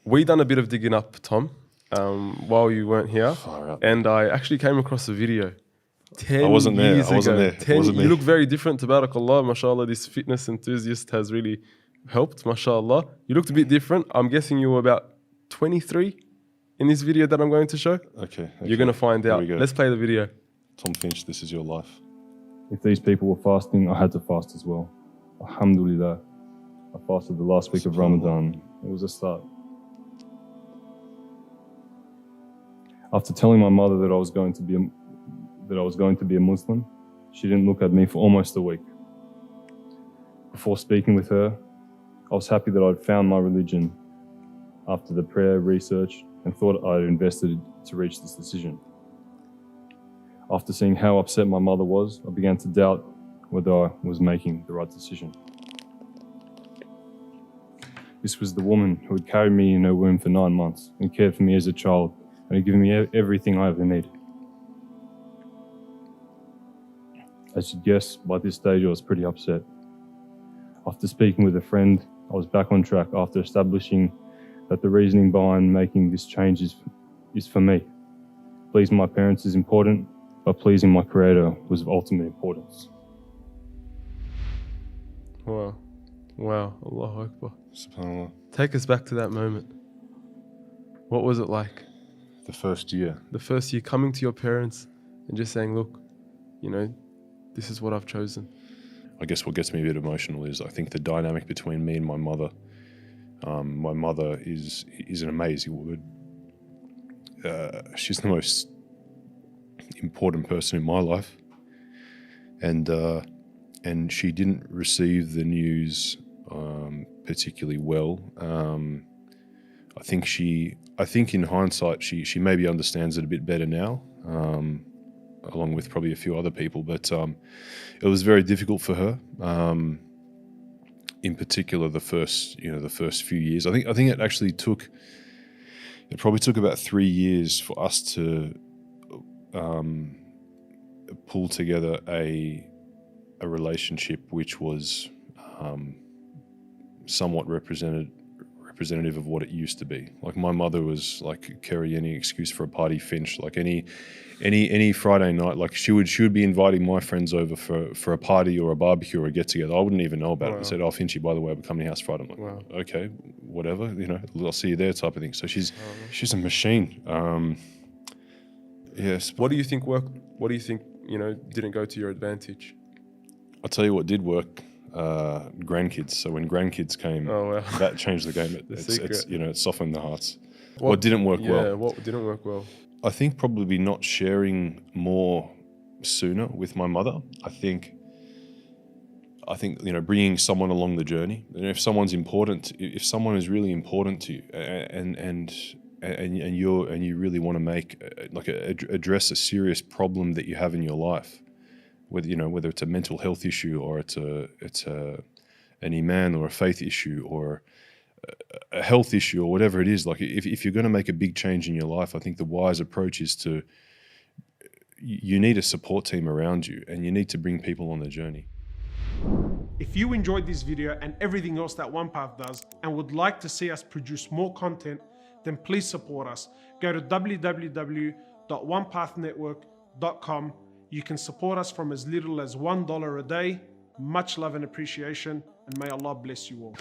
We done a bit of digging up, Tom, while you weren't here, Far out. and I actually came across a video. 10 I wasn't there. years I wasn't ago. there. It wasn't You me. look very different, tabarakallah, mashallah. This fitness enthusiast has really helped, mashallah. You looked a bit different. I'm guessing you were about 23 in this video that I'm going to show. Okay. You're going to find Here out. we go. Let's play the video. Tom Finch, this is your life. If these people were fasting, I had to fast as well. Alhamdulillah. I fasted the last week of Ramadan. It was a start. After telling my mother that I was going to be a Muslim, she didn't look at me for almost a week. Before speaking with her, I was happy that I'd found my religion after the prayer, research, and thought I'd invested to reach this decision. After seeing how upset my mother was, I began to doubt whether I was making the right decision. This was the woman who had carried me in her womb for 9 months and cared for me as a child and had given me everything I ever needed. As you'd guess, by this stage I was pretty upset. After speaking with a friend, I was back on track after establishing that the reasoning behind making this change is for me. Pleasing my parents is important, but pleasing my Creator was of ultimate importance. Wow. Wow. Allahu Akbar. SubhanAllah. Take us back to that moment. What was it like? The first year. The first year coming to your parents and just saying, look, you know, this is what I've chosen. I guess what gets me a bit emotional is I think the dynamic between me and my mother. My mother is an amazing woman. She's the most important person in my life, and she didn't receive the news particularly well. I think in hindsight she maybe understands it a bit better now, along with probably a few other people. But it was very difficult for her. In particular, the first few years. I think it probably took about 3 years for us to pull together a relationship which was somewhat representative of what it used to be. Like, my mother was like, Kerry, any excuse for a party, Finch. Like any Friday night, like she would be inviting my friends over for a party or a barbecue or a get together. I wouldn't even know about it. I said, "Oh, Finchy, by the way, I'm coming to your house Friday." I'm like, Wow. "Okay, whatever, I'll see you there," type of thing. So she's a machine. Yes. What do you think worked? What do you think, didn't go to your advantage? I'll tell you what did work. Grandkids. So when grandkids came, that changed the game. It softened the hearts. What didn't work well? Yeah, what didn't work well? I think probably not sharing more sooner with my mother. I think bringing someone along the journey. If someone is really important to you, and you really want to address a serious problem that you have in your life, whether it's a mental health issue or it's an iman or a faith issue or a health issue or whatever it is, like if you're going to make a big change in your life, I think the wise approach is you need a support team around you, and you need to bring people on the journey. If you enjoyed this video and everything else that OnePath does and would like to see us produce more content, then please support us. Go to www.onepathnetwork.com. You can support us from as little as $1 a day. Much love and appreciation, and may Allah bless you all.